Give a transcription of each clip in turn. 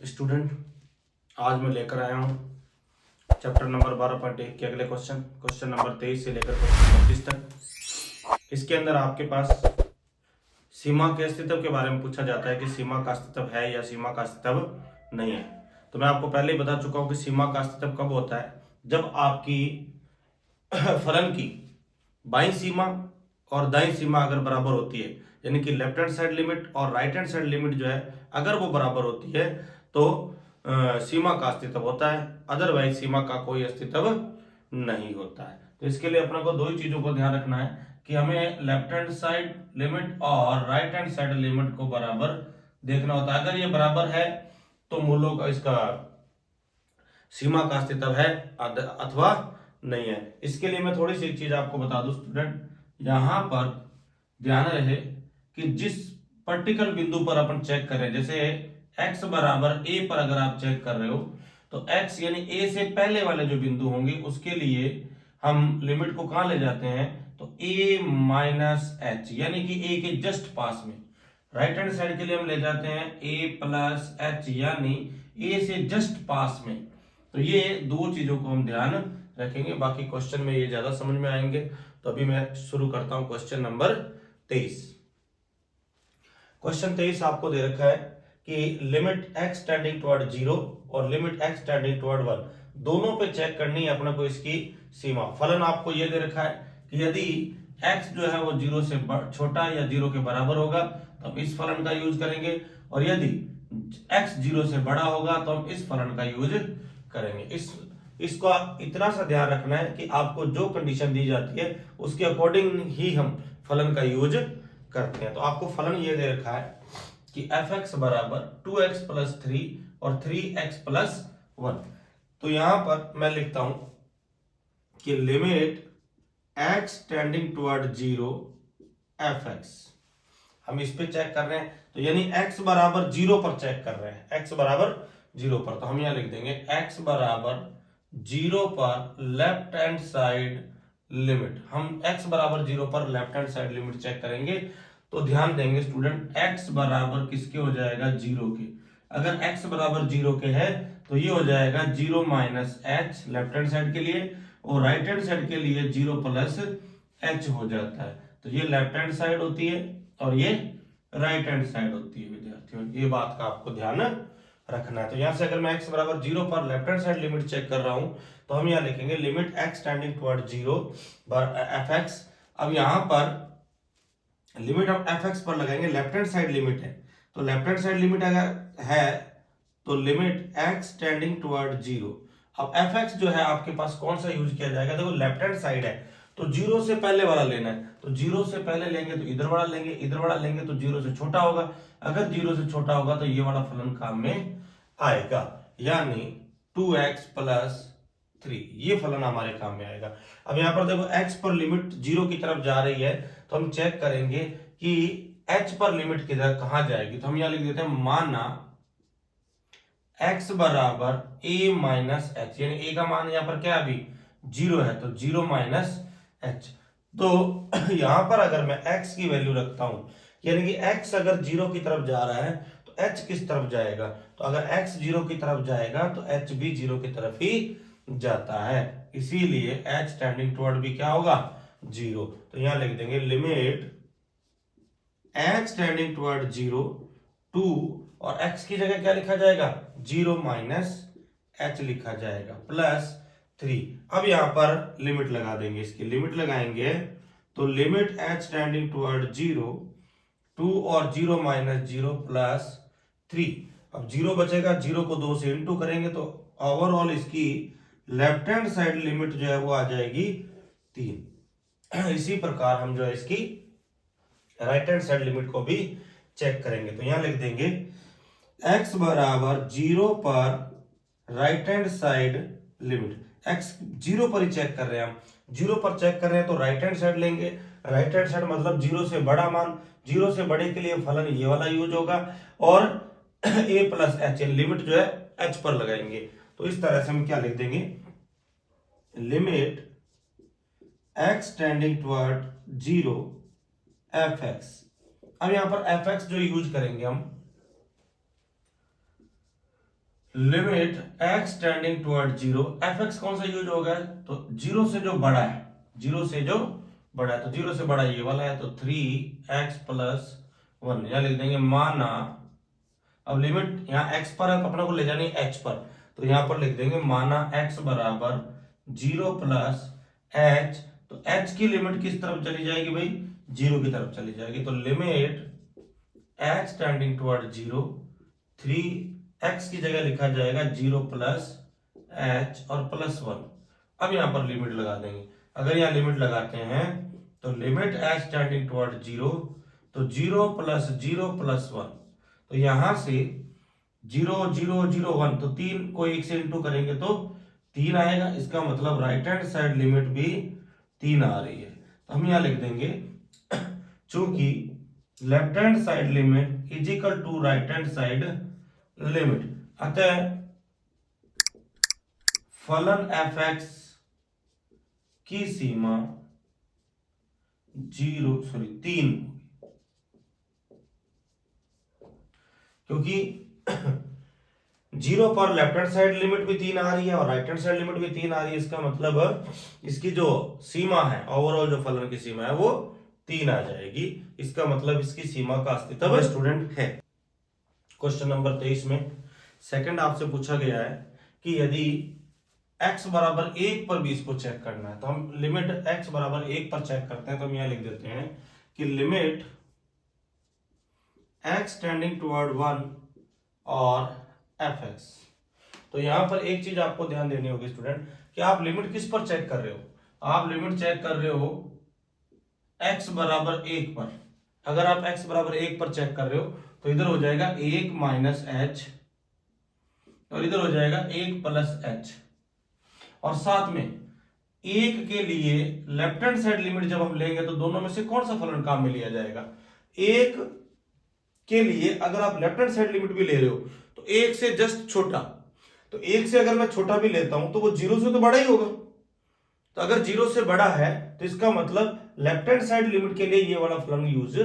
Student, आज मैं लेकर आया हूँ चैप्टर नंबर 12.1 के अगले क्वेश्चन नंबर 23 से लेकर क्वेश्चन 25 तक। इसके अंदर आपके पास सीमा के अस्तित्व के बारे में पूछा जाता है कि सीमा का अस्तित्व है या सीमा का अस्तित्व नहीं है। तो मैं आपको पहले ही बता चुका हूँ कि सीमा का अस्तित्व कब होता है, जब आपकी फलन की बाईं सीमा और दाईं सीमा अगर बराबर होती है, यानी कि लेफ्ट हैंड साइड लिमिट और राइट हैंड साइड लिमिट जो है अगर वो बराबर होती है तो सीमा का अस्तित्व होता है, अदरवाइज सीमा का कोई अस्तित्व नहीं होता है। तो इसके लिए अपने को दो ही चीजों को ध्यान रखना है कि हमें लेफ्ट हैंड साइड लिमिट और राइट हैंड साइड लिमिट को बराबर देखना होता है। अगर ये बराबर है तो मूलों का इसका सीमा का अस्तित्व है अथवा नहीं है। इसके लिए मैं थोड़ी सी एक चीज आपको बता दूं स्टूडेंट, यहां पर ध्यान रहे कि जिस पर्टिकुलर बिंदु पर अपन चेक करें, जैसे x बराबर a पर अगर आप चेक कर रहे हो तो x यानी a से पहले वाले जो बिंदु होंगे उसके लिए हम लिमिट को कहां ले जाते हैं, तो a माइनस एच यानी कि a के जस्ट पास में। राइट हैंड साइड के लिए हम ले जाते हैं a प्लस एच यानी a से जस्ट पास में। तो ये दो चीजों को हम ध्यान रखेंगे, बाकी क्वेश्चन में ये ज्यादा समझ में आएंगे। तो अभी मैं शुरू करता हूं क्वेश्चन नंबर 23। क्वेश्चन 23 आपको दे रखा है कि लिमिट x टेंडिंग टुवर्ड 0 और लिमिट x टेंडिंग टुवर्ड 1 दोनों पे चेक करनी है अपने को इसकी सीमा। फलन आपको ये दे रखा है कि यदि x जो है वो 0 से छोटा या 0 के बराबर होगा तो हम इस फलन का यूज करेंगे, और यदि x 0 से बड़ा होगा तो हम इस फलन का यूज करेंगे। इसको इतना सा ध्यान रखना है कि आपको जो कंडीशन दी जाती है उसके अकॉर्डिंग ही हम फलन का यूज करते हैं। तो आपको फलन ये दे रखा है कि एफ एक्स बराबर 2x प्लस 3 और 3x प्लस 1। तो यहां पर मैं लिखता हूं कि limit x tending toward 0 F x, हम इस पे चेक कर रहे हैं तो यानी x बराबर 0 पर चेक कर रहे हैं, x बराबर 0 पर। तो हम यहां लिख देंगे x बराबर 0 पर लेफ्ट हैंड साइड लिमिट। हम x बराबर 0 पर left hand side limit check करेंगे। तो ध्यान देंगे स्टूडेंट, x बराबर किसके हो जाएगा, 0 के। अगर x बराबर 0 के है तो ये हो जाएगा 0 minus H left hand side के लिए, और राइट हैंड साइड के लिए 0 प्लस एच हो जाता है। तो ये लेफ्ट हैंड साइड होती है और ये राइट हैंड साइड होती है विद्यार्थियों। ये बात का आपको ध्यान रखना है। तो यहां से अगर मैं x बराबर 0 पर left hand side limit check कर रहा हूं तो हम यहां लिखेंगे limit x tending toward 0 F X. अब यहां पर लिमिट ऑफ एफ एक्स पर लगाएंगे, लेफ्ट हैंड साइड लिमिट है तो लेफ्ट हैंड साइड लिमिट अगर है तो लिमिट x टेंडिंग टुवर्ड 0। अब एफ एक्स जो है आपके पास कौन सा यूज किया जाएगा, देखो लेफ्ट हैंड साइड है तो 0 से पहले वाला लेना है। तो 0 से पहले लेंगे तो इधर वाला लेंगे, इधर वाला लेंगे तो 0 से छोटा होगा। अगर 0 से छोटा होगा तो ये वाला फलन काम में आएगा, यानी 2x प्लस 3 ये फलन हमारे काम में आएगा। अब यहां पर देखो x पर लिमिट 0 की तरफ जा रही है तो हम चेक करेंगे कि h पर लिमिट किधर कहां जाएगी। तो हम यहां लिख देते हैं माना x बराबर a माइनस एच, यानी a का मान यहां पर क्या अभी 0 है तो 0 माइनस एच। तो यहां पर अगर मैं x की वैल्यू रखता हूं, यानी कि x अगर 0 की तरफ जा रहा है तो h किस तरफ जाएगा, तो अगर x 0 की तरफ जाएगा तो h भी 0 की तरफ ही जाता है, इसीलिए h टेंडिंग टुवर्ड भी क्या होगा 0। तो यहां लिख देंगे लिमिट h टेंडिंग टुवर्ड 0 2 और x की जगह क्या लिखा जाएगा 0 माइनस h लिखा जाएगा प्लस 3। अब यहां पर लिमिट लगा देंगे, इसकी लिमिट लगाएंगे तो लिमिट h टेंडिंग टुवर्ड 0 2 और 0 माइनस 0 प्लस 3। अब 0 बचेगा, 0 को 2 से इंटू करेंगे तो ओवरऑल इसकी लेफ्ट हैंड साइड लिमिट जो है वो आ जाएगी 3। इसी प्रकार हम जो है इसकी राइट हैंड साइड लिमिट को भी चेक करेंगे। तो यहां लिख देंगे x बराबर 0 पर right hand side limit, x 0 पर ही चेक कर रहे हैं हम, 0 पर चेक कर रहे हैं तो राइट हैंड साइड लेंगे। राइट हैंड साइड मतलब 0 से बड़ा मान, 0 से बड़े के लिए फलन ये वाला यूज होगा, और a प्लस एच लिमिट जो है h पर लगाएंगे। तो इस तरह से हम क्या लिख देंगे limit x tending toward 0 F X. अब यहां पर एफ एक्स जो यूज करेंगे हम, limit x tending toward zero, F x कौन सा यूज होगा, तो जीरो से जो बड़ा है, जीरो से जो बड़ा है, तो जीरो से बड़ा ये वाला है, तो 3x+1 यहां लिख देंगे माना, अब लिमिट यहाँ x पर है तो अपना को ले जानी है h पर, तो यहां पर लिख देंगे माना x बराबर 0+h, तो h की लिमिट किस तरफ चली जाएगी भाई, जीरो की तरफ चली जाएगी, तो limit x tending toward zero, 3x की जगह लिखा जाएगा 0+h और +1। अब यहां पर लिमिट लगा देंगे, अगर यहाँ लिमिट लगाते हैं तो limit h tending toward zero, तो 0+0+1, तो यहां से 0 0 0 1, तो 3 को 1 से इंटू करेंगे तो 3 आएगा, इसका मतलब राइट हैंड साइड लिमिट भी 3 आ रही है, तो हम यहां लिख देंगे चूंकि left hand side limit is equal to right hand side limit, अतः फलन एफ एक्स की सीमा 3, क्योंकि जीरो पर लेफ्ट हैंड साइड लिमिट भी 3 आ रही है और राइट हैंड साइड लिमिट भी 3 आ रही है, इसका मतलब इसकी जो सीमा है, ओवरऑल जो फलन की सीमा है वो 3 आ जाएगी, इसका मतलब इसकी सीमा का अस्तित्व स्टूडेंट है। क्वेश्चन नंबर 23 में सेकंड आपसे पूछा गया है कि यदि x बराबर 1 पर भी इसको चेक करना है, तो हम लिमिट x बराबर 1 पर चेक करते हैं, तो हम यहां लिख देते हैं कि लिमिट x टेंडिंग टुवर्ड 1 और एफ एक्स। तो यहां पर एक चीज आपको ध्यान देनी होगी स्टूडेंट, कि आप लिमिट किस पर चेक कर रहे हो, आप लिमिट चेक कर रहे हो x बराबर 1 पर, अगर आप x बराबर 1 पर चेक कर रहे हो तो इधर हो जाएगा 1 माइनस h और इधर हो जाएगा 1 प्लस h, और साथ में एक के लिए लेफ्ट हैंड साइड लिमिट जब हम लेंगे तो दोनों में से कौन सा फलन काम में लिया जाएगा, एक के लिए अगर आप लेफ्ट हैंड साइड लिमिट भी ले रहे हो तो एक से जस्ट छोटा, तो एक से अगर मैं छोटा भी लेता हूं तो वो जीरो से तो बड़ा ही होगा, तो अगर जीरो से बड़ा है तो इसका मतलब लेफ्ट हैंड साइड लिमिट के लिए ये वाला फलन यूज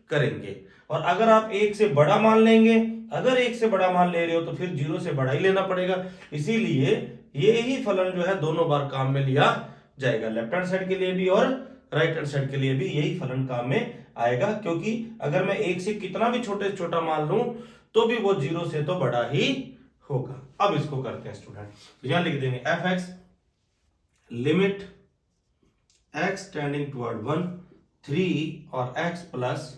करेंगे, और अगर आप एक से बड़ा मान लेंगे, अगर एक से बड़ा मान ले रहे हो तो फिर जीरो से बड़ा ही लेना पड़ेगा, इसीलिए ये ही फलन जो है दोनों बार काम में लिया जाएगा, लेफ्ट हैंड साइड के लिए भी और राइट हैंड साइड के लिए भी यही फलन काम में आएगा, क्योंकि अगर मैं एक से कितना भी छोटे से छोटा मान लूं तो भी वो जीरो से तो बड़ा ही होगा। अब इसको करते हैं स्टूडेंट, तो यहां लिख देंगे F x limit x tending toward 1, 3 और x+1,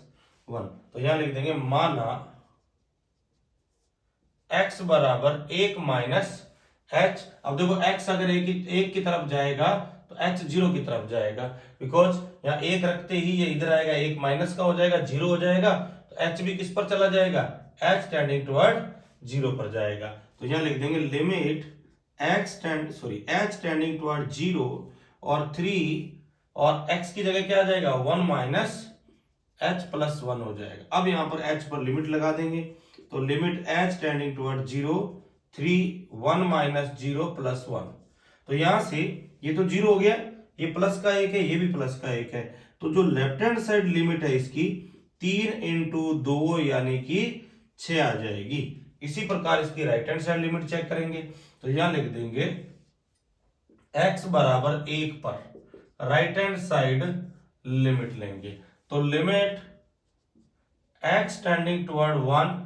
तो यहां लिख देंगे माना x बराबर 1 माइनस h, अब देखो x अगर एक की तरफ जाएगा तो h जीरो की तरफ जाएगा, बिकॉज यहाँ एक रखते ही ये इधर आएगा, एक माइनस का हो जाएगा, जीरो हो जाएगा, तो h भी किस पर चला जाएगा, h टेंडिंग टुवर्ड जीरो पर जाएगा, तो यहाँ लिख देंगे limit h tending toward zero और 3 और x की जगह क्या आ जाएगा 1 माइनस h+1 हो जाएगा। अब यहां पर h पर लिमिट लगा देंगे, तो limit h tending toward 0, 3 1 minus 0+1, तो यहां से ये तो जीरो हो गया, ये प्लस का एक है, ये भी प्लस का एक है, तो जो लेफ्ट हैंड साइड लिमिट है इसकी 3 × 2 यानी कि 6 आ जाएगी। इसी प्रकार इसकी right hand side limit check करेंगे, तो यहां लिख देंगे x बराबर 1 पर राइट हैंड साइड लिमिट लेंगे, तो limit x tending toward 1,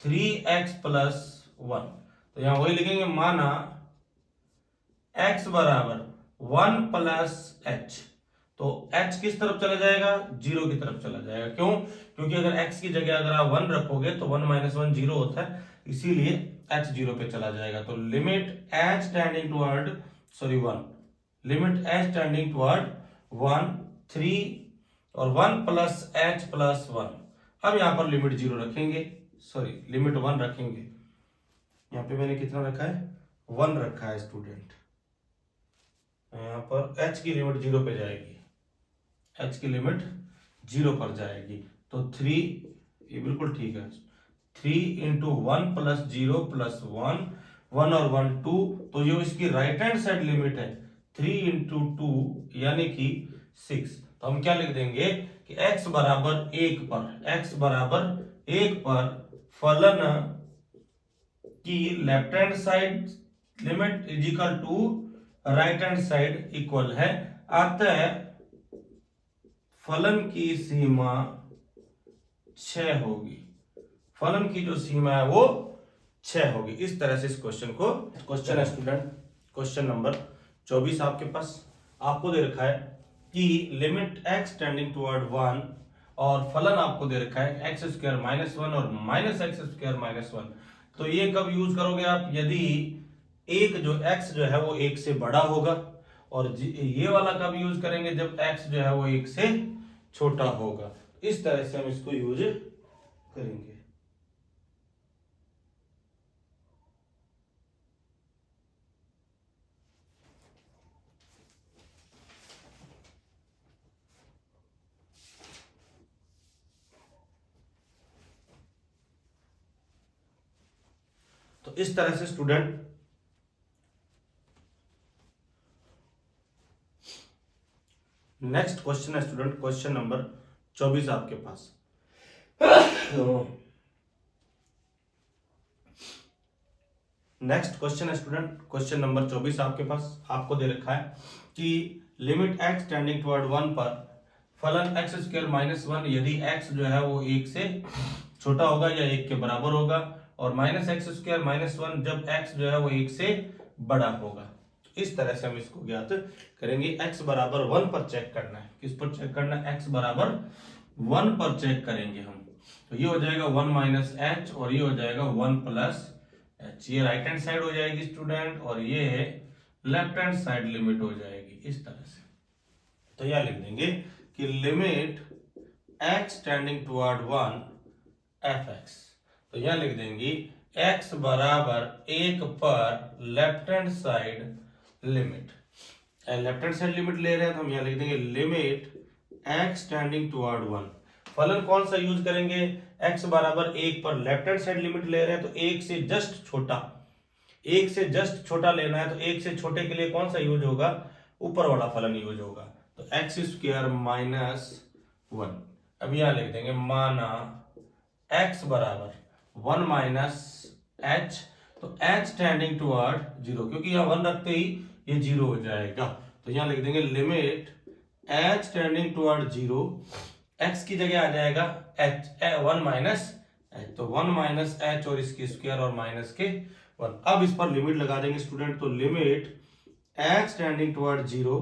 3x+1, तो यहां वही लिखेंगे माना x बराबर 1 प्लस h, तो h किस तरफ चला जाएगा, जीरो की तरफ चला जाएगा, क्यों, क्योंकि अगर x की जगह अगर आप 1 रखोगे तो 1 - 1 जीरो होता है, इसीलिए h जीरो पे चला जाएगा, तो limit h tending toward 1, limit h tending toward 1, 3 और 1 प्लस h+1, अब यहां पर लिमिट जीरो रखेंगे, लिमिट 1 रखेंगे, यहां पे मैंने कितना रखा है 1 रखा है स्टूडेंट, यहां पर h की लिमिट जीरो पे जाएगी, h की लिमिट जीरो पर जाएगी, तो 3, ये बिल्कुल ठीक है, 3 × 1 + 0 + 1, 1 और 1 2, तो जो इसकी राइट हैंड साइड लिमिट है 3 × 2 यानी कि 6, तो हम क्या लिख देंगे कि x बराबर 1 पर फलन कि left hand side limit is equal to right hand side equal है, अतः फलन की सीमा 6 होगी। फलन की जो सीमा है वो 6 होगी। इस तरह से इस क्वेश्चन को, क्वेश्चन है स्टूडेंट क्वेश्चन नंबर 24 आपके पास। आपको दे रखा है कि लिमिट x टेंडिंग टुवर्ड 1 और फलन आपको दे रखा है एक्स स्क्वायर माइनस 1 और माइनस एक्स स्क्वायर माइनस 1। तो ये कब यूज करोगे आप? यदि एक जो x जो है वो 1 से बड़ा होगा, और ये वाला कब यूज करेंगे? जब x जो है वो 1 से छोटा होगा। इस तरह से हम इसको यूज करेंगे। तो इस तरह से स्टूडेंट नेक्स्ट क्वेश्चन है स्टूडेंट क्वेश्चन नंबर 24 आपके पास। नेक्स्ट क्वेश्चन है स्टूडेंट क्वेश्चन नंबर 24 आपके पास। आपको दे रखा है कि लिमिट x टेंडिंग टुवर्ड 1 पर फलन एक्स स्क्वायर माइनस 1 यदि x जो है वो 1 से छोटा होगा या 1 के बराबर होगा, और माइनस एक्स स्क्वायर माइनस 1 जब x जो है वो 1 से बड़ा होगा। इस तरह से हम इसको ज्ञात करेंगे। x बराबर 1 पर चेक करना है। किस पर चेक करना है? x बराबर 1 पर चेक करेंगे हम। तो ये हो जाएगा 1 माइनस एच और ये हो जाएगा 1 प्लस एच। ये राइट हैंड साइड हो जाएगी स्टूडेंट, और ये लेफ्ट हैंड साइड लिमिट हो जाएगी इस तरह से। तो यह लिख देंगे कि limit x tending toward 1 fx। तो यह लिख देंगे x बराबर 1 पर left hand side limit. Left hand side limit ले रहे हैं तो हम यहां लिख देंगे लिमिट x टेंडिंग टुवर्ड 1। फलन कौन सा यूज करेंगे? x बराबर 1 पर लेफ्ट हैंड साइड लिमिट ले रहे हैं तो 1 से जस्ट छोटा, 1 से जस्ट छोटा लेना है। तो 1 से छोटे के लिए कौन सा यूज होगा? ऊपर वाला फलन यूज होगा। तो एक्स स्क्वायर माइनस 1। अब यहां लिख देंगे माना x बराबर 1 माइनस एच। तो h टेंडिंग टुवर्ड 0, क्योंकि यहां 1 रखते ही ये 0 हो जाएगा। तो यहां लिख देंगे limit h tending toward 0, x की जगह आ जाएगा h 1 माइनस एच। तो 1 माइनस एच और इसकी स्क्वायर और माइनस के 1। अब इस पर लिमिट लगा देंगे स्टूडेंट। तो limit h tending toward 0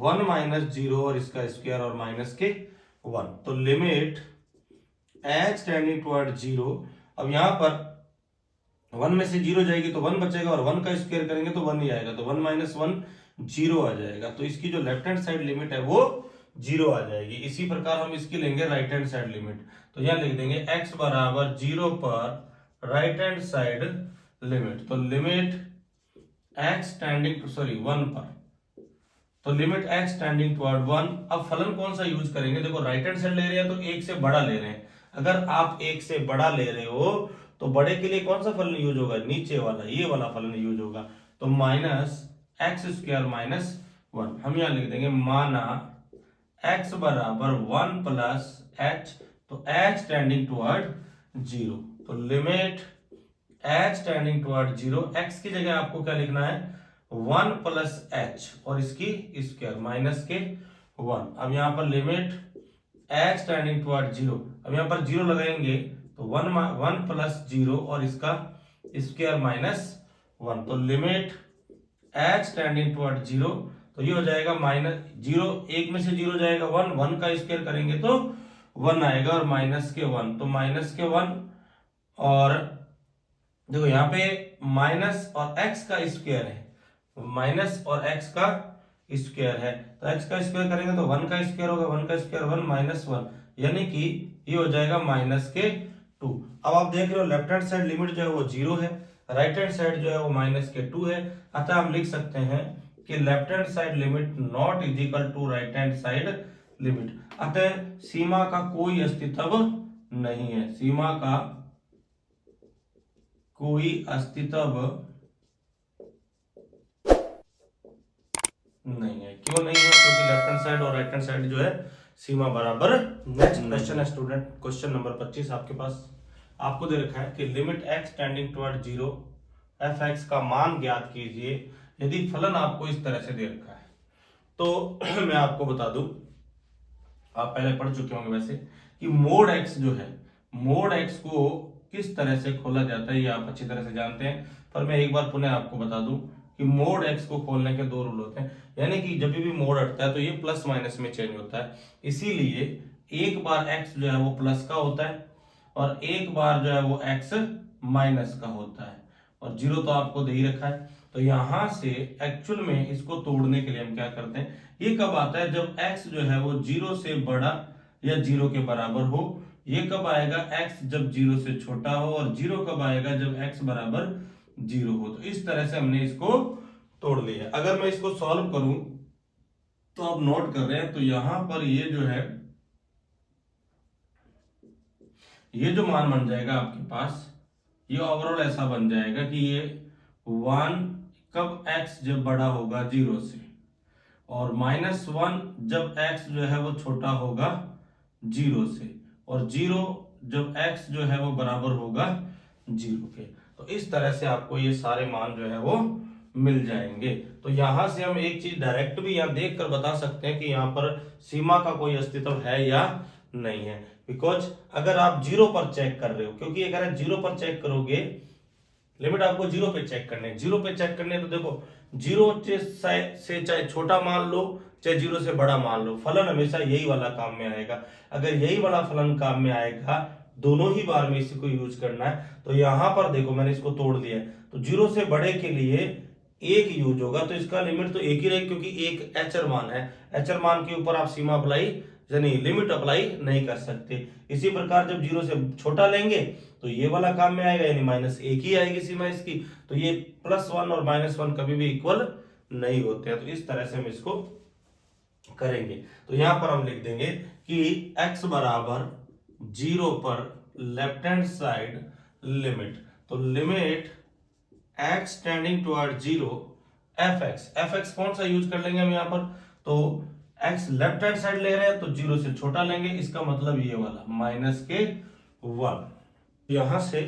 1 minus 0 और इसका स्क्वायर और माइनस के 1। तो लिमिट h टेंडिंग टुवर्ड 0। अब यहां पर 1 में से 0 जाएगी तो 1 बचेगा, और 1 का स्क्वायर करेंगे तो 1 ही आएगा। तो 1 माइनस 1 0 आ जाएगा। तो इसकी जो लेफ्ट हैंड साइड लिमिट है वो 0 आ जाएगी। इसी प्रकार हम इसकी लेंगे राइट हैंड साइड लिमिट। तो यहां लिख देंगे x बराबर 0 पर राइट हैंड साइड लिमिट। तो लिमिट x टेंडिंग 1 पर, तो लिमिट x टेंडिंग टुवर्ड 1। अब फलन कौन सा यूज करेंगे? देखो राइट हैंड साइड ले रहे हैं तो 1 से बड़ा ले रहे हैं। अगर आप 1 से बड़ा ले रहे हो तो बड़े के लिए कौन सा फलन यूज होगा? नीचे वाला, ये वाला फलन यूज होगा। तो माइनस एक्स स्क्वायर माइनस 1। हम यहां लिख देंगे माना x बराबर 1 प्लस एच। तो h टेंडिंग टुवर्ड 0। तो limit h tending toward 0, x की जगह आपको क्या लिखना है? 1 प्लस एच और इसकी स्क्वायर माइनस के 1। अब यहां पर लिमिट h टेंडिंग टुवर्ड 0। अब यहां पर 0 लगाएंगे तो 1 प्लस 0 और इसका स्क्वायर माइनस 1। तो लिमिट h टेंडिंग टुवर्ड 0। तो ये हो जाएगा माइनस 0, 1 में से 0 जाएगा 1, 1 का स्क्वायर करेंगे तो 1 आएगा और माइनस के 1। तो माइनस के 1, और देखो यहाँ पे माइनस और x का स्क्वायर है, माइनस और x का स्क्वायर है। तो x का स्क्वायर करेंगे तो 1 का स्क्वायर होगा, 1 का स्क्वायर 1 माइनस 1, यानी कि ये हो जाएगा माइनस के 2। अब आप देख रहे हो लेफ्ट हैंड साइड लिमिट जो है वो 0 है, राइट हैंड साइड जो है वो माइनस के 2 है। अतः हम लिख सकते हैं कि left hand side limit not is equal to right hand side limit. अतः सीमा का कोई अस्तित्व नहीं है, सीमा का कोई अस्तित्व नहीं है। क्यों नहीं है? क्योंकि लेफ्ट हैंड साइड और राइट हैंड साइड जो है सीमा बराबर। नेक्स्ट क्वेश्चन है स्टूडेंट क्वेश्चन नंबर 25 आपके पास। आपको दे रखा है कि limit x tending toward 0 F x का मान ज्ञात कीजिए यदि फलन आपको इस तरह से दे रखा है। तो मैं आपको बता दूं, आप पहले पढ़ चुके होंगे वैसे, कि मोड एक्स जो है, मोड एक्स को किस तरह से खोला जाता है ये आप अच्छी तरह से जानते हैं, पर मैं एक बार पुनः आपको बता दूं कि मोड एक्स को खोलने के दो रूल होते हैं। यानी कि जब भी मोड हटता है तो ये प्लस माइनस में चेंज होता है, इसीलिए एक बार एक्स जो है वो प्लस का होता है और एक बार जो है वो एक्स माइनस का होता है, और जीरो तो आपको दे ही रखा है। तो यहां से एक्चुअल में इसको तोड़ने के लिए हम क्या करते हैं, ये कब आता है, जब x जो है वो जीरो से बड़ा या जीरो के बराबर हो। ये कब आएगा, x जब जीरो से छोटा हो, और जीरो कब आएगा, जब x बराबर जीरो हो। तो इस तरह से हमने इसको तोड़ लिया। अगर मैं इसको सॉल्व करूं तो आप नोट कर रहे हैं, तो यहां पर ये जो है, ये जो मान बन जाएगा आपके पास, ये ओवरऑल ऐसा बन जाएगा कि ये 1 कब x जब बड़ा होगा जीरो से, और -1 जब x जो है वो छोटा होगा जीरो से, और जीरो जब x जो है वो बराबर होगा जीरो के। तो इस तरह से आपको ये सारे मान जो है वो मिल जाएंगे। तो यहां से हम एक चीज डायरेक्ट भी यहां देख कर बता सकते हैं कि यहाँ पर सीमा का कोई अस्तित्व है या नहीं है। बिकॉज अगर आप जीरो पर चेक कर रहे हो, क्योंकि अगर जीरो पर चेक करोगे, लिमिट आपको जीरो पे चेक करने, जीरो पे चेक करने, तो देखो जीरो से चाहे छोटा मान लो चाहे जीरो से बड़ा मान लो, फलन हमेशा यही वाला काम में आएगा। अगर यही वाला फलन काम में आएगा, दोनों ही बार में इसी को यूज करना है। तो यहां पर देखो मैंने इसको तोड़ दिया है, तो जीरो से बड़े के लिए एक यूज होगा, तो इसका लिमिट तो एक ही रहेगी, क्योंकि एक एचर मान है, एचर मान के ऊपर आप सीमा अप्लाई यानी लिमिट अप्लाई नहीं कर सकते। इसी प्रकार जब जीरो से छोटा लेंगे तो ये वाला काम में आएगा, यानी माइनस एक ही आएगी सीमा इसकी। तो ये +1 और -1 कभी भी इक्वल नहीं होते हैं। तो इस तरह से हम इसको करेंगे। तो यहां पर हम लिख देंगे कि x बराबर जीरो पर लेफ्ट हैंड साइड लिमिट, तो limit x tending toward zero F x कौन सा यूज कर लेंगे हम यहां पर, तो x लेफ्ट हैंड साइड ले रहे हैं तो जीरो से छोटा लेंगे, इसका मतलब ये वाला -1। यहां से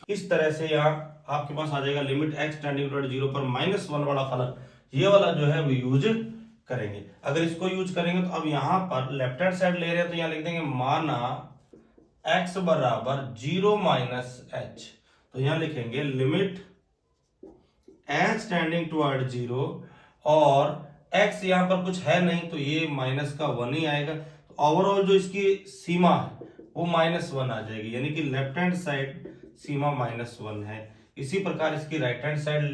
इस तरह से यहां आपके पास आ जाएगा limit x tending toward zero पर -1 वाला फलन, ये वाला जो है वो यूज करेंगे। अगर इसको यूज करेंगे तो अब यहां पर लेफ्ट हैंड साइड ले रहे हैं तो यहां लिख देंगे माना x बराबर जीरो माइनस एच, तो यहां लिखेंगे limit x tending toward zero, और x यहां पर कुछ है नहीं तो ये -1 ही आएगा। तो ओवरऑल जो इसकी सीमा है वो -1 आ जाएगी, यानी कि लेफ्ट हैंड साइड सीमा -1 है। इसी प्रकार इसकी right hand side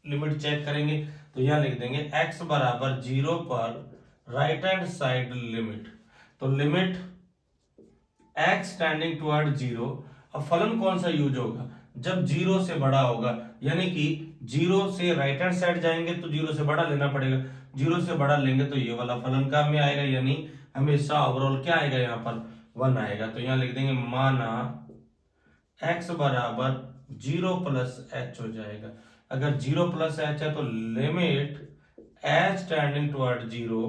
limit check करेंगे तो यहां लिख देंगे x बराबर जीरो पर राइट हैंड साइड लिमिट, तो limit x tending toward zero. अब फलन कौन सा यूज होगा, जब जीरो से बड़ा होगा, यानी कि जीरो से राइट हैंड साइड जाएंगे तो जीरो से बड़ा लेना पड़ेगा, जीरो से बड़ा लेंगे तो ये वाला फलन काम में आएगा, यानी हमेशा ओवरऑल क्या आएगा यहाँ पर 1 आएगा। तो यहाँ लिख देंगे माना x बराबर जीरो प्लस एच हो जाएगा। अगर जीरो प्लस एच है तो limit h tending toward zero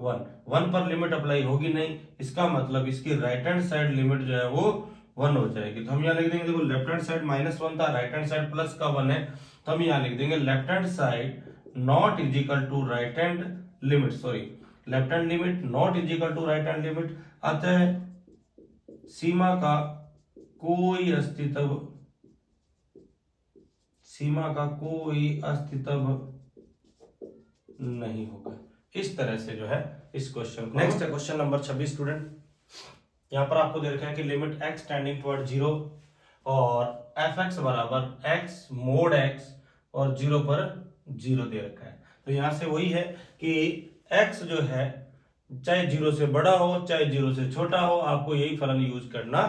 1 पर लिमिट अप्लाई होगी नहीं, इसका मतलब इसकी राइट हैंड साइड लिमिट जो है वो 1 हो जाएगी। तो हम यहाँ लिख देंगे, देखो लेफ्ट हैंड साइड -1 था, राइट हैंड साइड प्लस का 1 है, तो हम यहाँ लिख देंगे left hand side not is equal to right hand limit, sorry left hand limit not is equal to right hand limit, अतः सीमा का कोई अस्तित्व, सीमा का कोई अस्तित्व नहीं होगा। इस तरह से जो है इस क्वेश्चन को, नेक्स्ट है क्वेश्चन नंबर 26 स्टूडेंट। यहां पर आपको दे रखा है कि limit x tending toward zero और एफ एक्स बराबर x मोड x और जीरो पर जीरो दे रखा है। तो यहां से वही है कि x जो है चाहे जीरो से बड़ा हो चाहे जीरो से छोटा हो, आपको यही फलन यूज करना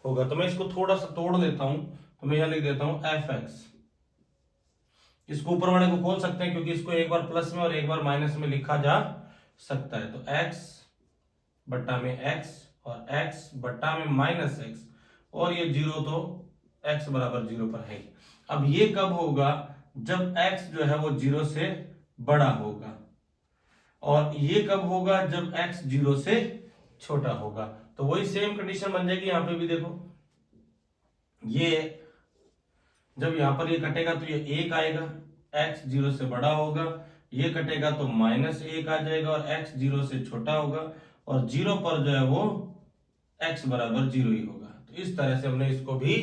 होगा। तो मैं इसको थोड़ा सा तोड़ देता हूं, तो मैं यहां लिख देता हूं एफ एक्स, इसको ऊपर वाले को खोल सकते हैं क्योंकि इसको एक बार प्लस में और एक बार माइनस में लिखा जा सकता है। तो x बट्टा में x और x बट्टा में -x, और ये जीरो तो x बराबर जीरो पर है। अब ये कब होगा, जब x जो है वो जीरो से बड़ा होगा, और ये कब होगा, जब x जीरो से छोटा होगा। तो वही सेम कंडीशन बन जाएगी। यहां पे भी देखो, ये जब यहाँ पर ये कटेगा तो ये 1 आएगा, x 0 से बड़ा होगा, ये कटेगा तो -1 आ जाएगा और x 0 से छोटा होगा, और 0 पर जो है वो x बराबर 0 ही होगा। तो इस तरह से हमने इसको भी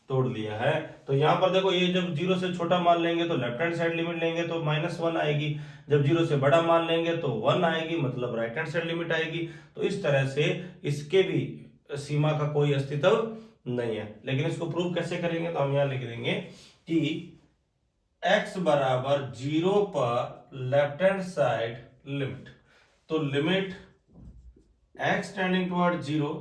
तोड़ लिया है। तो यहाँ पर देखो, ये जब 0 से छोटा मान लेंगे तो लेफ्ट हैंड साइड लिमिट लेंगे तो -1 आएगी, जब 0 से बड़ा मान लेंगे तो 1 आएगी, मतलब राइट हैंड साइड लिमिट आएगी। तो इस तरह से इसके भी सीमा का कोई अस्तित्व नहीं है। लेकिन इसको प्रूव कैसे करेंगे, तो हम यहाँ लिख देंगे कि x बराबर 0 पर लेफ्ट हैंड साइड लिमिट, तो limit x tending toward 0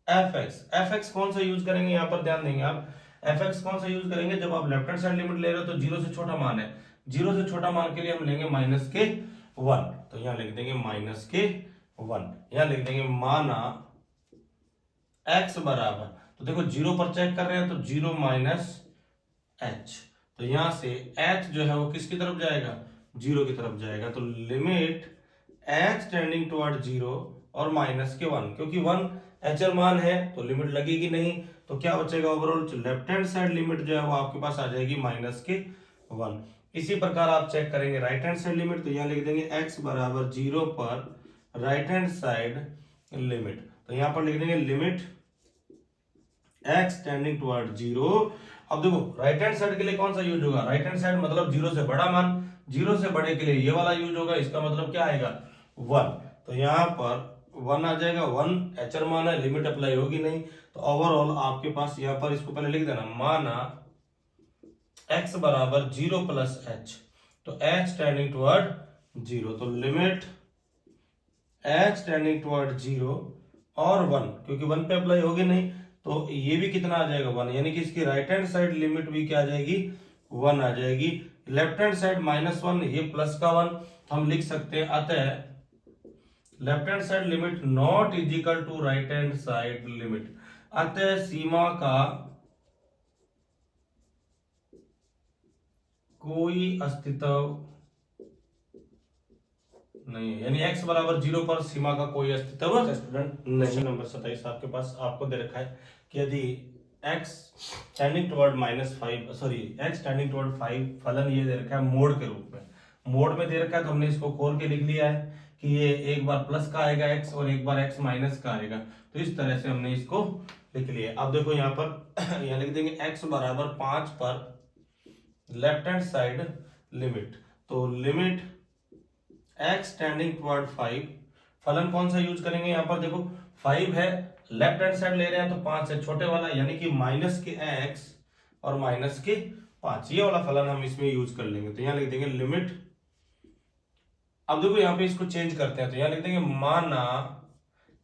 fx कौन सा यूज करेंगे, यहां पर ध्यान देंगे आप, fx कौन सा यूज करेंगे, जब आप लेफ्ट हैंड साइड लिमिट ले रहे हो तो 0 से छोटा मान है, 0 से छोटा मान के लिए हम लेंगे -1, तो यहां लिख देंगे -1, यहां लिख देंगे माना x बराबर, तो देखो 0 पर चेक कर रहे हैं तो 0 -h, तो यहां से h जो है वो किसकी तरफ जाएगा, 0 की तरफ जाएगा। तो लिमिट h टेंडिंग टुवर्ड 0 और -1, क्योंकि 1 एचर मान है तो लिमिट लगेगी नहीं, तो क्या बचेगा overall, left hand side limit जो है वो आपके पास आ जाएगी -1। इसी प्रकार आप चेक करेंगे राइट हैंड साइड लिमिट, तो यहाँ लिख देंगे x बराबर 0 पर राइट हैंड साइड लिमिट, तो यहाँ पर लिख देंगे लिमिट x टेंडिंग टुवर्ड 0। अब देखो राइट हैंड साइड के लिए कौन सा यूज होगा, राइट हैंड साइड मतलब 0 से बड़ा मान, 0 से बड़े के लिए ये वाला यूज होगा, इसका मतलब क्या आएगा 1, तो यहाँ पर 1 आ जाएगा, 1 एचर मान है, लिमिट अप्लाई होगी नहीं, तो ओवरऑल आपके पास यहाँ पर इसको पहले लिख देना, माना x बराबर 0 प्लस h, तो h टेंडिंग टुवर्ड 0, तो लिमिट h टेंडिंग टुवर्ड 0 और 1, क्योंकि 1 पे अप्लाई होगी नहीं, तो ये भी कितना आ जाएगा 1, यानी कि इसकी राइट हैंड साइड लिमिट भी क्या आ जाएगी 1 आ जाएगी। लेफ्ट हैंड साइड -1, ये प्लस का 1, तो हम लिख सकते हैं अतः left hand side limit not is equal to right hand side limit, अतः सीमा का कोई अस्तित्व नहीं है, यानी x बराबर 0 पर सीमा का कोई अस्तित्व स्टूडेंट नहीं। नंबर 27 आपके पास आपको दे रखा है कि यदि x tending toward x tending toward 5, फलन ये दे रखा है मोड के रूप में, मोड में दे रखा है, तो हमने इसको खोल के लिख लिया है कि ये एक बार प्लस का आएगा x और एक बार x माइनस का आएगा, तो इस तरह से हमने इसको लिख लिया। अब देखो यहाँ पर यहाँ लिख देंगे x बराबर 5 पर लेफ्ट हैंड साइड लिमिट, तो लिमिट x टेंडिंग टुवर्ड 5, फलन कौन सा यूज करेंगे, यहाँ पर देखो 5 है, लेफ्ट हैंड साइड ले रहे हैं तो 5 है छोटे वाला, यानी कि माइनस के x और माइनस के 5, ये वाला फलन हम इसमें यूज कर लेंगे, तो यहाँ लिख देंगे लिमिट। अब देखो यहाँ पे इसको चेंज करते हैं, तो यहाँ लिख देंगे माना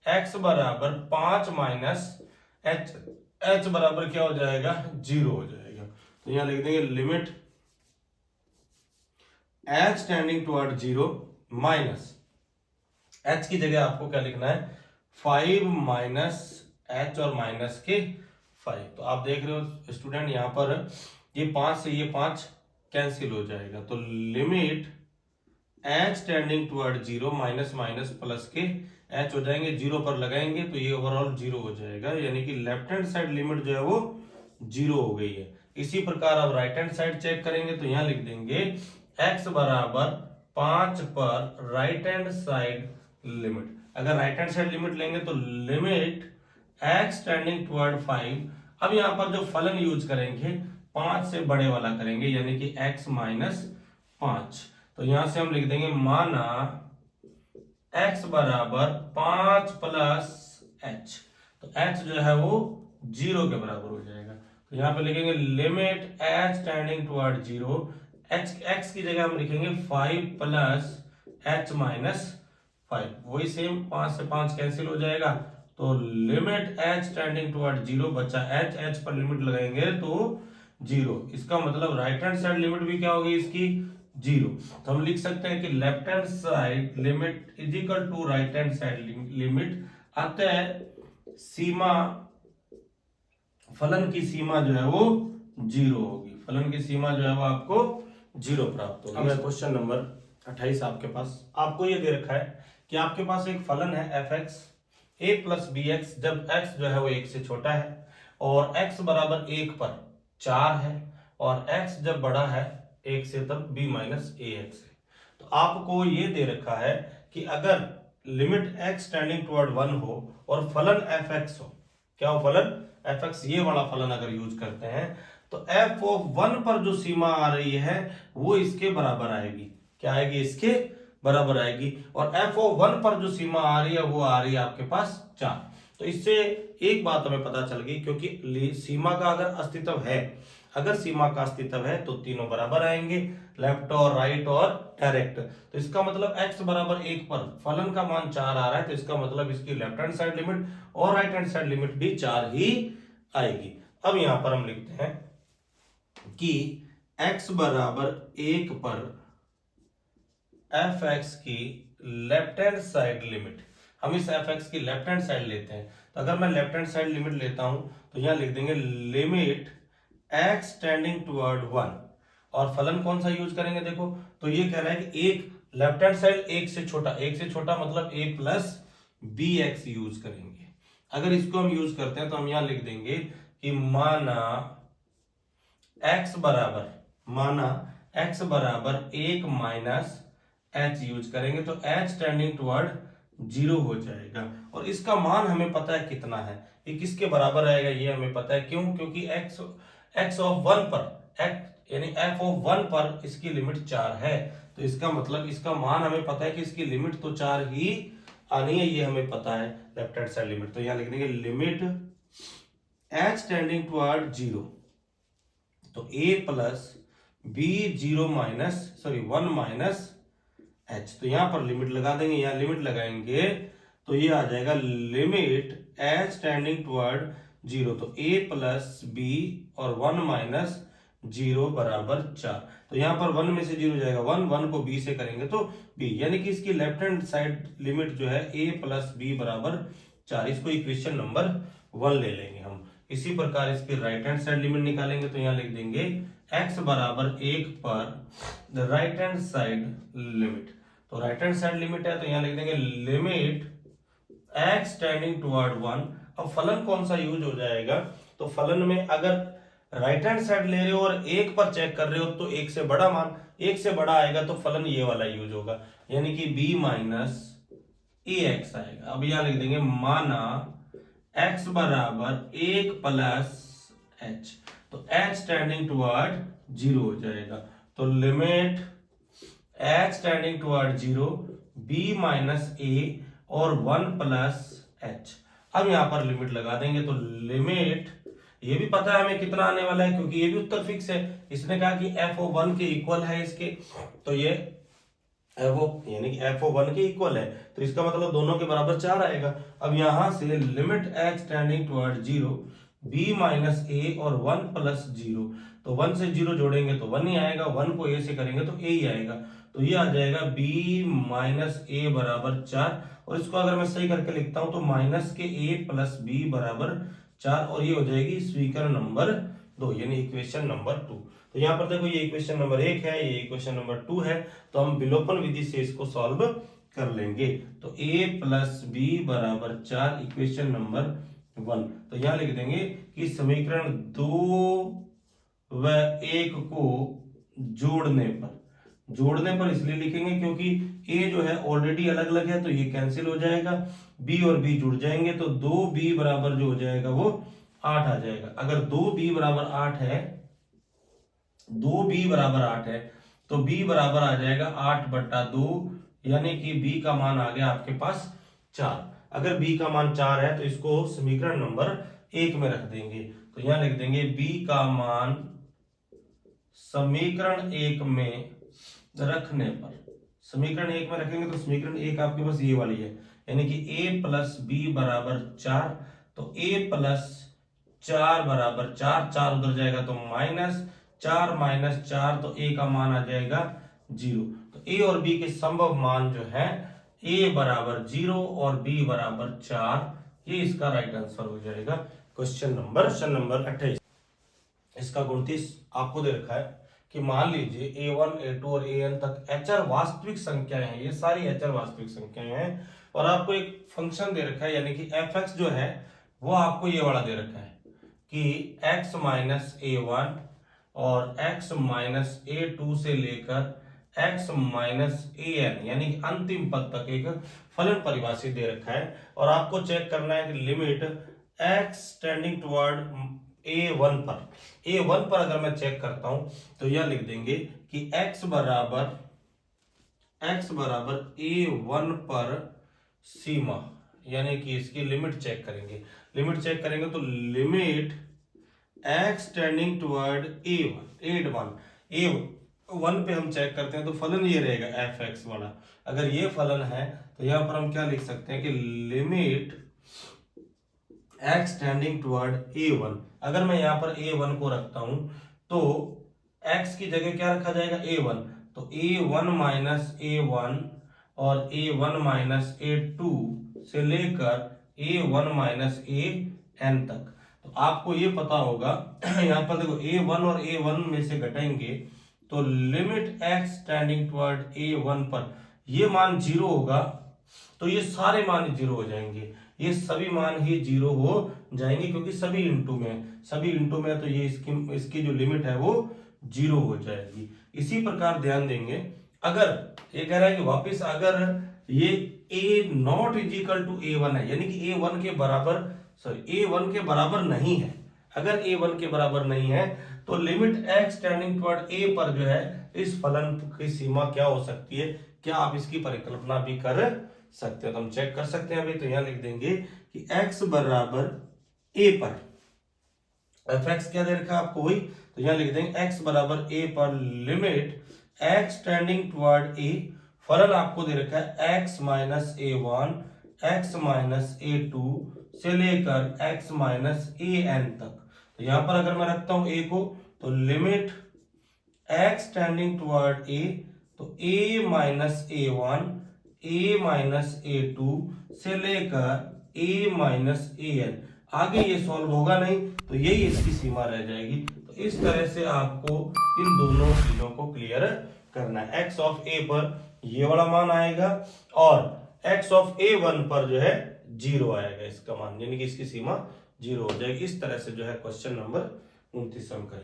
x बराबर 5 माइनस h बराबर क्या हो जाएगा 0 हो जाएगा, तो यहाँ लिख देंगे limit h tending toward 0 minus h की जगह आपको क्या लिखना है 5 माइनस h और माइनस के 5, तो आप देख रहे हो स्टूडेंट यहाँ पर ये 5 से ये 5 कैंसिल हो जाएगा, तो limit h tending toward 0 minus minus plus के h हो जाएंगे, 0 पर लगाएंगे तो ये ओवरऑल 0 हो जाएगा, यानी कि लेफ्ट हैंड साइड लिमिट जो है वो 0 हो गई है। इसी प्रकार अब राइट हैंड साइड चेक करेंगे, तो यहाँ लिख देंगे x बराबर 5 पर राइट हैंड साइड लिमिट, अगर राइट हैंड साइड लिमिट लेंगे तो लिमिट x टेंडिंग टुवर्ड 5, अब यहाँ पर जो फलन यूज करेंगे 5 से बड़े वाला करेंगे, यानी कि x माइनस 5, तो यहां से हम लिख देंगे माना x बराबर 5 प्लस h, तो h जो है वो 0 के बराबर हो जाएगा, तो यहाँ पे लिखेंगे limit h tending toward 0, x की जगह हम लिखेंगे 5 प्लस h माइनस 5, वही सेम 5 से 5 कैंसिल हो जाएगा, तो लिमिट h टेंडिंग टुवर्ड 0 बचा h पर लिमिट लगाएंगे तो 0, इसका मतलब राइट हैंड साइड लिमिट भी क्या होगी इसकी 0, तो हम लिख सकते हैं कि left hand side limit is equal to right hand side limit, अतः सीमा फलन की सीमा जो है वो 0 होगी, फलन की सीमा जो है वो आपको 0 प्राप्त होगी। अब क्वेश्चन नंबर 28 आपके पास आपको ये दे रखा है कि आपके पास एक फलन है fx a प्लस bx, जब x जो है वो 1 से छोटा है और x बराबर 1 पर 4 है, और x जब बड़ा है 1 से तब b माइनस ax है। तो आपको ये दे रखा है कि अगर लिमिट x टेंडिंग टुवर्ड 1 हो और फलन fx हो, क्या हो फलन fx, ये वाला फलन अगर यूज करते हैं तो f ऑफ 1 पर जो सीमा आ रही है वो इसके बराबर आएगी। क्या आएगी? इसके बराबर आएगी। और f ऑफ 1 पर जो सीमा आ रही है वो आ रही है आपके पास 4। तो इससे एक बात हमें पता चल गई, क्योंकि सीमा का अगर अस्तित्व है, अगर सीमा का अस्तित्व है तो तीनों बराबर आएंगे, लेफ्ट और राइट और डायरेक्ट। तो इसका मतलब x बराबर 1 पर फलन का मान 4 आ रहा है, तो इसका मतलब इसकी लेफ्ट हैंड साइड लिमिट और राइट हैंड साइड लिमिट भी 4 ही आएगी। अब यहां पर हम लिखते हैं कि x बराबर 1 पर fx की लेफ्ट हैंड साइड लिमिट, हम इस fx की लेफ्ट हैंड साइड लेते हैं। तो अगर मैं लेफ्ट हैंड साइड लिमिट लेता हूं तो यहां लिख देंगे लिमिट x टेंडिंग टुवर्ड 1, और फलन कौन सा यूज करेंगे? देखो तो ये कह रहा है कि एक लेफ्ट हैंड साइड एक से छोटा मतलब a plus b x use करेंगे। अगर इसको हम यूज करते हैं तो हम यहां लिख देंगे कि माना x बराबर 1 माइनस h यूज करेंगे तो h टेंडिंग टुवर्ड 0 हो जाएगा। और इसका मान हमें पता है कितना है, ये किसके बराबर आएगा ये हमें पता है। क्यों? क्योंकि x ऑफ 1 पर x यानी f ऑफ 1 पर इसकी लिमिट 4 है, तो इसका मतलब इसका मान हमें पता है कि इसकी लिमिट तो 4 ही आनी है, ये हमें पता है लेफ्ट हैंड साइड लिमिट। तो यहां लिख देंगे लिमिट h टेंडिंग टुवर्ड 0, तो a plus b 0 minus 1 minus h। तो यहां पर लिमिट लगा देंगे, यहां लिमिट लगाएंगे तो ये आ जाएगा लिमिट h टेंडिंग टुवर्ड 0, तो a प्लस बी और 1 माइनस 0 बराबर 4। तो यहां पर 1 में से 0 जाएगा 1 को b से करेंगे तो b, यानी कि इसकी लेफ्ट हैंड साइड लिमिट जो है a प्लस बी बराबर 4। इसको इक्वेशन नंबर 1 ले लेंगे हम। इसी प्रकार इसकी राइट हैंड साइड लिमिट निकालेंगे तो यहां लिख देंगे x बराबर 1 पर राइट हैंड साइड लिमिट, तो राइट हैंड साइड लिमिट है तो यहां लिख देंगे लिमिट x टेंडिंग टुवर्ड 1। अब फलन कौन सा यूज हो जाएगा? तो फलन में अगर राइट हैंड साइड ले रहे हो और 1 पर चेक कर रहे हो तो 1 से बड़ा मान, 1 से बड़ा आएगा तो फलन ये वाला यूज होगा, यानी कि b माइनस ax आएगा। अब यहां लिख देंगे माना x बराबर 1 प्लस h, तो h टेंडिंग टुवर्ड 0 हो जाएगा। तो limit h tending toward 0 b minus a और 1 प्लस h। अब यहां पर लिमिट लगा देंगे तो लिमिट, ये भी पता है हमें कितना आने वाला है क्योंकि ये भी उत्तर फिक्स है। इसने कहा कि f ऑफ 1 के इक्वल है इसके, तो ये यानी कि f ऑफ 1 के इक्वल है, तो इसका मतलब दोनों के बराबर 4 आएगा। अब यहां से limit h tending toward 0 b minus a और 1 प्लस 0, तो 1 से 0 जोड़ेंगे तो 1 ही आएगा, 1 को a से करेंगे तो a ही आएगा, तो ये आ जाएगा b माइनस a बराबर 4। और इसको अगर मैं सही करके लिखता हूं तो माइनस के a प्लस b बराबर 4, और ये हो जाएगी स्वीकरण नंबर 2 यानी इक्वेशन नंबर 2। तो यहाँ पर देखो ये इक्वेशन नंबर 1 है, ये इक्वेशन नंबर 2 है, तो हम विलोपन विधि से इसको सॉल्व कर लेंगे। तो a प्लस बी बराबर 4 इक्वेशन नंबर 1। तो यहां लिख देंगे कि समीकरण 2 व 1 को जोड़ने पर इसलिए लिखेंगे क्योंकि a जो है ऑलरेडी अलग अलग है तो ये कैंसिल हो जाएगा, b और b जुड़ जाएंगे तो 2b बराबर जो हो जाएगा वो 8 आ जाएगा। अगर 2b बराबर 8 है, 2b बराबर 8 है तो b बराबर आ जाएगा 8/2, यानी कि b का मान आ गया आपके पास 4। अगर b का मान 4 है तो इसको समीकरण नंबर 1 में रख देंगे, तो यहां लिख देंगे b का मान समीकरण 1 में रखने पर, समीकरण 1 में रखेंगे तो समीकरण 1 आपके पास ये वाली है, यानी कि a प्लस बी बराबर 4, तो a प्लस 4 बराबर 4, 4 उधर जाएगा तो -4 माइनस 4, तो a का मान आ जाएगा 0। तो a और b के संभव मान जो है a बराबर 0 और b बराबर 4, ये इसका राइट आंसर हो जाएगा। क्वेश्चन नंबर 28, इसका 29 आपको दे रखा है कि मान लीजिए a1 a2 और an तक HR वास्तविक संख्याएं हैं, ये सारी HR वास्तविक संख्याएं हैं, और आपको एक फंक्शन दे रखा है यानी कि fx जो है वो आपको ये वाला दे रखा है कि x माइनस a1 और x माइनस a2 से लेकर x माइनस an यानी कि अंतिम पद तक एक फलन परिभाषित दे रखा है और आपको चेक करना है कि limit x tending toward a1 पर अगर मैं चेक करता हूं तो यह लिख देंगे कि x बराबर a1 पर सीमा, यानी कि इसकी लिमिट चेक करेंगे तो limit x tending toward a1 पे हम चेक करते हैं तो फलन ये रहेगा fx वाला। अगर ये फलन है तो यहां पर हम क्या लिख सकते हैं कि limit x tending toward a1। अगर मैं यहां पर a1 को रखता हूं तो x की जगह क्या रखा जाएगा a1, तो a1 माइनस a1 और a1 माइनस a2 से लेकर a1 माइनस an तक। तो आपको ये पता होगा यहाँ पर देखो a1 और a1 में से घटाएंगे तो limit x tending toward a1 पर ये मान 0 होगा, तो ये सारे मान 0 हो जाएंगे, ये सभी मान ही 0 हो जाएंगे क्योंकि सभी इंटू में तो ये इसकी जो लिमिट है वो 0 हो जाएगी। इसी प्रकार ध्यान देंगे, अगर ये कह रहा है कि वापस अगर ये a not is equal to a1 है, यानी कि a1 के बराबर नहीं है, अगर a1 के बराबर नहीं है तो limit x tending toward a पर जो है इस फलन की सीमा क्या हो सकती है, क्या आप इसकी परिकल्पना भी कर सकते हो? तो हम चेक कर सकते हैं अभी, तो यहां लिख देंगे कि x बराबर a पर fx क्या दे रखा है आपको वही, तो यहां लिख देंगे x बराबर a पर limit x tending toward a, फलन आपको दे रखा है x minus a1 x minus a2 से लेकर x माइनस an तक। तो यहां पर अगर मैं रखता हूं a को तो limit x tending toward a, तो a minus a1 a minus a2 से लेकर a माइनस an, आगे ये सॉल्व होगा नहीं तो यही इसकी सीमा रह जाएगी। तो इस तरह से आपको इन दोनों चीजों को क्लियर करना है। x ऑफ a पर ये वाला मान आएगा और x ऑफ a1 पर जो है 0 आएगा इसका मान, यानी कि इसकी सीमा 0 हो जाएगी। इस तरह से जो है क्वेश्चन नंबर 29 हम करेंगे।